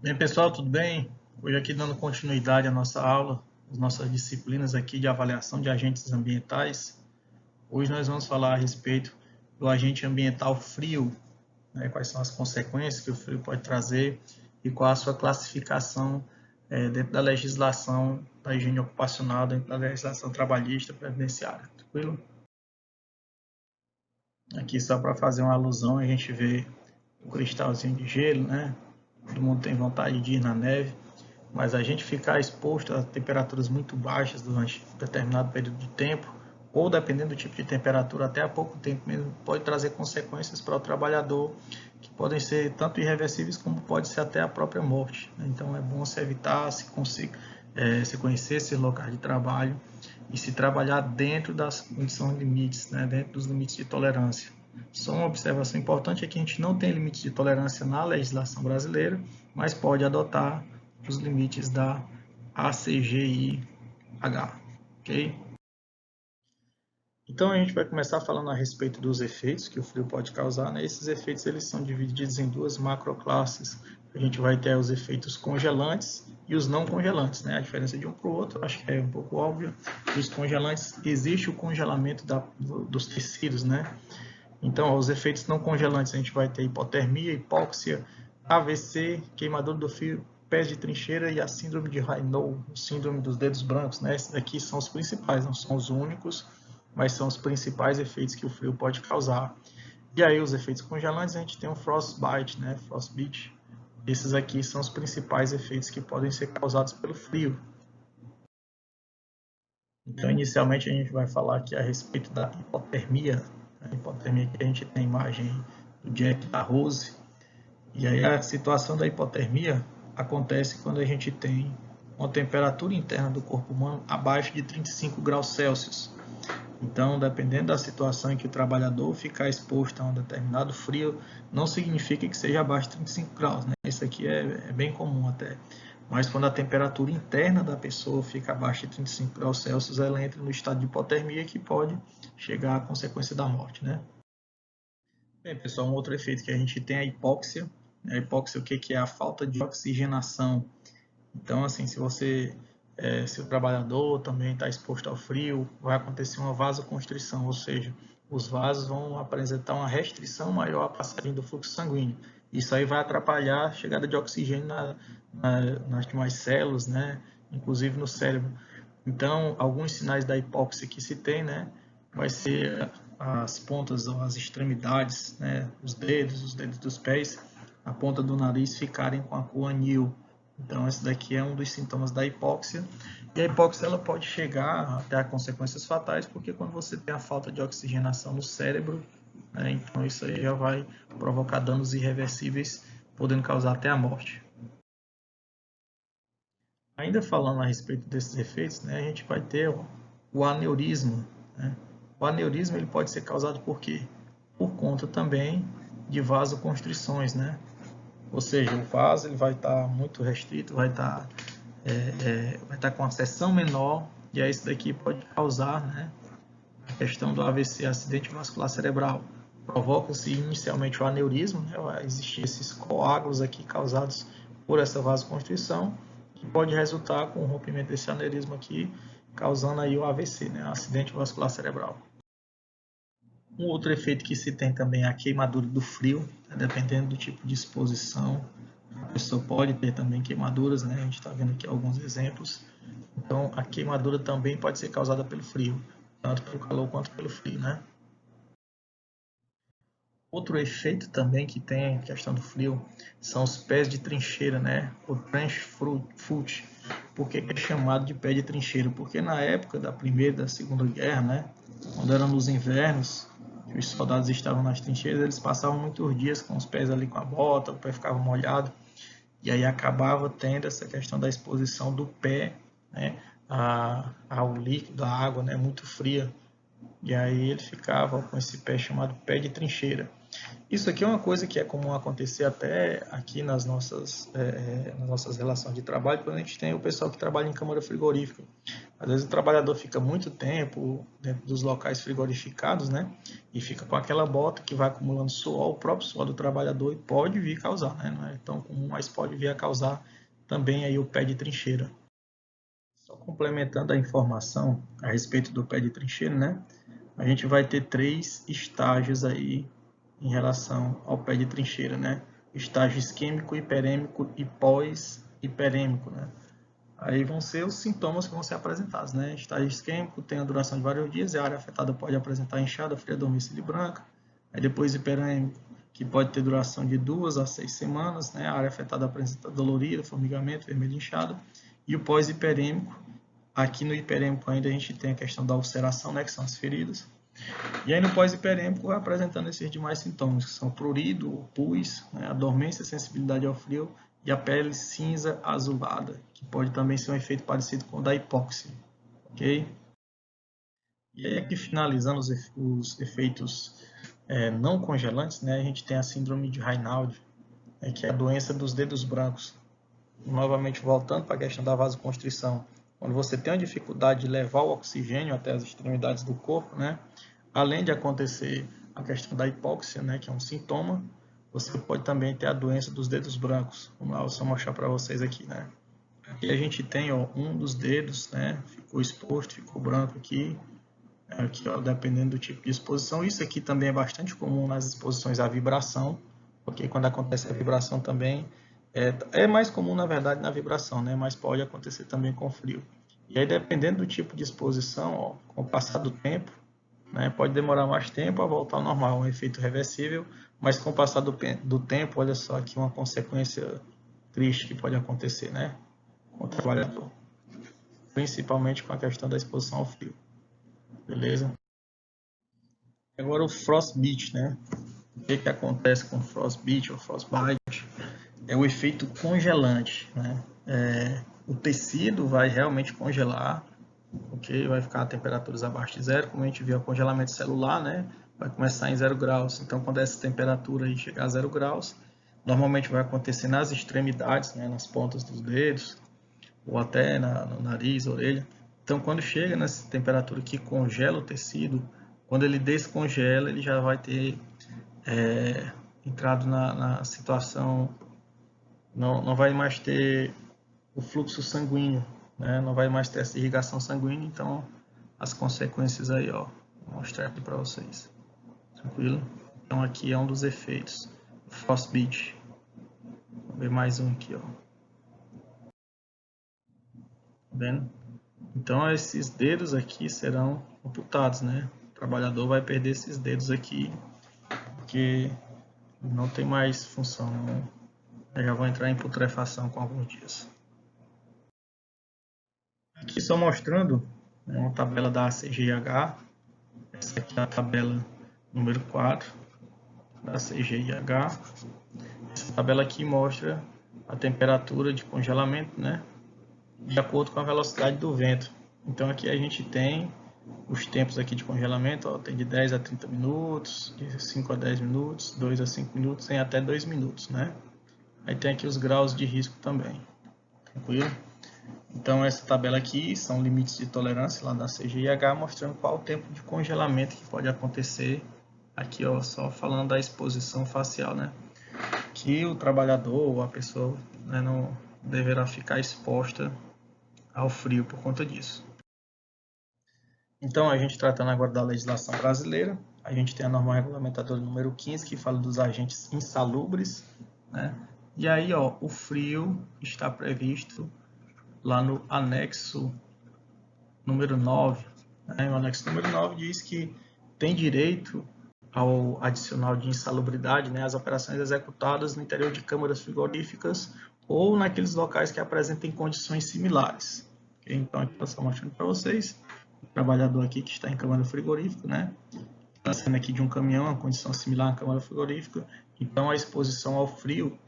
Bem, pessoal, tudo bem? Hoje aqui dando continuidade à nossa aula, as nossas disciplinas aqui de avaliação de agentes ambientais. Hoje nós vamos falar a respeito do agente ambiental frio, né? Quais são as consequências que o frio pode trazer e qual a sua classificação dentro da legislação da higiene ocupacional, dentro da legislação trabalhista previdenciária. Tranquilo? Aqui só para fazer uma alusão, a gente vê o cristalzinho de gelo, né? Todo mundo tem vontade de ir na neve, mas a gente ficar exposto a temperaturas muito baixas durante um determinado período de tempo, ou dependendo do tipo de temperatura, até há pouco tempo mesmo, pode trazer consequências para o trabalhador que podem ser tanto irreversíveis como pode ser até a própria morte. Então é bom se evitar, se conhecer esses locais de trabalho e se trabalhar dentro das condições limites, né, dentro dos limites de tolerância. Só uma observação importante é que a gente não tem limites de tolerância na legislação brasileira, mas pode adotar os limites da ACGIH, ok? Então a gente vai começar falando a respeito dos efeitos que o frio pode causar, né? Esses efeitos eles são divididos em duas macroclasses. A gente vai ter os efeitos congelantes e os não congelantes, né? A diferença de um para o outro, acho que é um pouco óbvio. Os congelantes, existe o congelamento dos tecidos, né? Então, os efeitos não congelantes, a gente vai ter hipotermia, hipóxia, AVC, queimadura do fio, pés de trincheira e a síndrome de Raynaud, o síndrome dos dedos brancos, né? Esses aqui são os principais, não são os únicos, mas são os principais efeitos que o frio pode causar. E aí, os efeitos congelantes, a gente tem o frostbite, né? Frostbite. Esses aqui são os principais efeitos que podem ser causados pelo frio. Então, inicialmente, a gente vai falar aqui a respeito da hipotermia. A hipotermia que a gente tem a imagem do Jack da Rose. E aí a situação da hipotermia acontece quando a gente tem uma temperatura interna do corpo humano abaixo de 35 graus Celsius. Então, dependendo da situação em que o trabalhador ficar exposto a um determinado frio, não significa que seja abaixo de 35 graus, né? Isso aqui é bem comum até. Mas quando a temperatura interna da pessoa fica abaixo de 35 graus Celsius, ela entra no estado de hipotermia que pode chegar à consequência da morte, né? Bem, pessoal, um outro efeito que a gente tem é a hipóxia. A hipóxia, o que é? A falta de oxigenação. Então, assim, se o trabalhador também está exposto ao frio, vai acontecer uma vasoconstrição, ou seja, os vasos vão apresentar uma restrição maior à passagem do fluxo sanguíneo. Isso aí vai atrapalhar a chegada de oxigênio nas demais células, né? Inclusive no cérebro. Então, alguns sinais da hipóxia que se tem, né? Vai ser as pontas ou as extremidades, né? Os dedos dos pés, a ponta do nariz ficarem com a cor anil. Então, esse daqui é um dos sintomas da hipóxia. E a hipóxia ela pode chegar até a consequências fatais, porque quando você tem a falta de oxigenação no cérebro, né, então isso aí já vai provocar danos irreversíveis, podendo causar até a morte. Ainda falando a respeito desses efeitos, né, a gente vai ter o aneurisma. Né? O aneurisma ele pode ser causado por quê? Por conta também de vasoconstrições, né? Ou seja, o vaso ele vai estar muito restrito, vai estar com a seção menor, e aí isso daqui pode causar, né, a questão do AVC, acidente vascular cerebral. Provoca-se inicialmente o aneurisma, né, vai existir esses coágulos aqui causados por essa vasoconstrição, que pode resultar com o rompimento desse aneurisma aqui, causando aí o AVC, né, acidente vascular cerebral. Um outro efeito que se tem também é a queimadura do frio, né, dependendo do tipo de exposição. A pessoa pode ter também queimaduras, né? A gente está vendo aqui alguns exemplos. Então, a queimadura também pode ser causada pelo frio, tanto pelo calor quanto pelo frio, né? Outro efeito também que tem a questão do frio são os pés de trincheira, né? O trench foot. Por que é chamado de pé de trincheira? Porque na época da Primeira e da Segunda Guerra, né? Quando eram nos invernos, os soldados estavam nas trincheiras, eles passavam muitos dias com os pés ali com a bota, o pé ficava molhado, e aí acabava tendo essa questão da exposição do pé, né? Ao líquido, à água, né? Muito fria. E aí ele ficava com esse pé chamado pé de trincheira. Isso aqui é uma coisa que é comum acontecer até aqui nas nossas relações de trabalho, quando a gente tem o pessoal que trabalha em câmara frigorífica. Às vezes o trabalhador fica muito tempo dentro dos locais frigorificados, né? E fica com aquela bota que vai acumulando suor, o próprio suor do trabalhador, e pode vir causar, né? Não é tão comum, mas pode vir a causar também aí o pé de trincheira. Só complementando a informação a respeito do pé de trincheira, né? A gente vai ter 3 estágios aí em relação ao pé de trincheira, né? Estágio isquêmico, hiperêmico e pós-hiperêmico, né? Aí vão ser os sintomas que vão ser apresentados, né? Estágio isquêmico tem a duração de vários dias e a área afetada pode apresentar inchada, fria, dormência e branca. Aí depois hiperêmico, que pode ter duração de 2 a 6 semanas, né? A área afetada apresenta dolorida, formigamento, vermelho inchado. E o pós-hiperêmico, aqui no hiperêmico ainda a gente tem a questão da ulceração, né? Que são as feridas. E aí no pós-hiperêmico vai apresentando esses demais sintomas, que são prurido, pus, né? A dormência, sensibilidade ao frio e a pele cinza azulada, que pode também ser um efeito parecido com o da hipóxia, ok? E aí aqui finalizando os efeitos não congelantes, né, a gente tem a síndrome de Raynaud, que é a doença dos dedos brancos. Novamente voltando para a questão da vasoconstrição, quando você tem a dificuldade de levar o oxigênio até as extremidades do corpo, né, além de acontecer a questão da hipóxia, né, que é um sintoma, você pode também ter a doença dos dedos brancos. Vamos lá, vou só mostrar para vocês aqui, né? Aqui a gente tem um dos dedos, né? Ficou exposto, ficou branco aqui. Aqui, ó, dependendo do tipo de exposição. Isso aqui também é bastante comum nas exposições à vibração, porque quando acontece a vibração também é mais comum, na verdade, na vibração, né? Mas pode acontecer também com frio. E aí, dependendo do tipo de exposição, ó, com o passar do tempo, né, pode demorar mais tempo a voltar ao normal, um efeito reversível, mas com o passar do tempo, olha só aqui uma consequência triste que pode acontecer, né, com o trabalhador, principalmente com a questão da exposição ao frio, beleza? Agora o frostbite, né, o que acontece com frostbite ou frostbite? É o efeito congelante, né, o tecido vai realmente congelar, ok? Vai ficar a temperaturas abaixo de zero, como a gente viu, o congelamento celular, né? Vai começar em 0 graus. Então, quando essa temperatura aí chegar a 0 graus, normalmente vai acontecer nas extremidades, né? Nas pontas dos dedos, ou até no nariz, orelha. Então, quando chega nessa temperatura que congela o tecido, quando ele descongela, ele já vai ter entrado na situação, não vai mais ter o fluxo sanguíneo, né? Não vai mais ter essa irrigação sanguínea, então as consequências aí, ó, vou mostrar aqui para vocês, tranquilo? Então aqui é um dos efeitos do frostbite. Vou ver mais um aqui, ó, tá vendo? Então esses dedos aqui serão amputados, né? O trabalhador vai perder esses dedos aqui, porque não tem mais função, né? Já vão entrar em putrefação com alguns dias. Aqui só mostrando uma tabela da ACGIH. Essa aqui é a tabela número 4 da CGIH. Essa tabela aqui mostra a temperatura de congelamento, né, de acordo com a velocidade do vento. Então aqui a gente tem os tempos aqui de congelamento, ó, tem de 10 a 30 minutos, de 5 a 10 minutos, 2 a 5 minutos, tem até 2 minutos, né? Aí tem aqui os graus de risco também, tranquilo? Então essa tabela aqui são limites de tolerância lá da CGIH, mostrando qual o tempo de congelamento que pode acontecer. Aqui, ó, só falando da exposição facial, né? Que o trabalhador ou a pessoa, né, não deverá ficar exposta ao frio por conta disso. Então, a gente tratando agora da legislação brasileira, a gente tem a norma regulamentadora número 15, que fala dos agentes insalubres, né? E aí, ó, o frio está previsto lá no anexo número 9. Né? O anexo número 9 diz que tem direito ao adicional de insalubridade, né, as operações executadas no interior de câmaras frigoríficas ou naqueles locais que apresentem condições similares. Okay? Então, aqui eu estou mostrando para vocês o trabalhador aqui que está em câmara frigorífica, né, está saindo aqui de um caminhão, uma condição similar à câmara frigorífica. Então, a exposição ao frio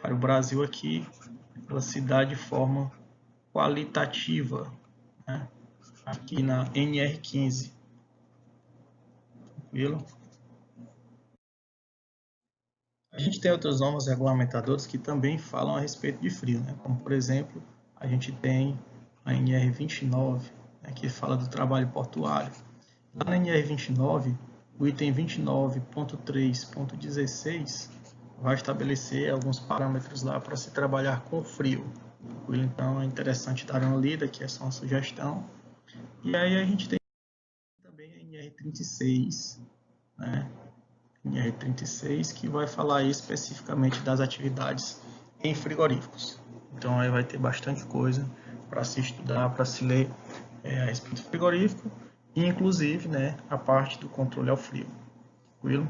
para o Brasil aqui, ela se dá de forma qualitativa, né, aqui na NR15. Tranquilo? A gente tem outras normas regulamentadoras que também falam a respeito de frio, né? Como, por exemplo, a gente tem a NR29, né, que fala do trabalho portuário. Lá na NR29, o item 29.3.16 vai estabelecer alguns parâmetros lá para se trabalhar com frio. Então é interessante dar uma lida, que é só uma sugestão. E aí a gente tem também a NR36, né? NR36, que vai falar especificamente das atividades em frigoríficos. Então aí vai ter bastante coisa para se estudar, para se ler a respeito do frigorífico, e inclusive, né, a parte do controle ao frio. Tranquilo?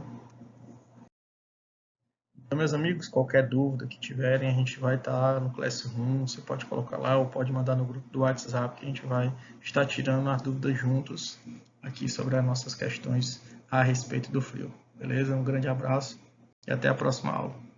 Então, meus amigos, qualquer dúvida que tiverem, a gente vai estar no Classroom, você pode colocar lá ou pode mandar no grupo do WhatsApp, que a gente vai estar tirando as dúvidas juntos aqui sobre as nossas questões a respeito do frio. Beleza? Um grande abraço e até a próxima aula.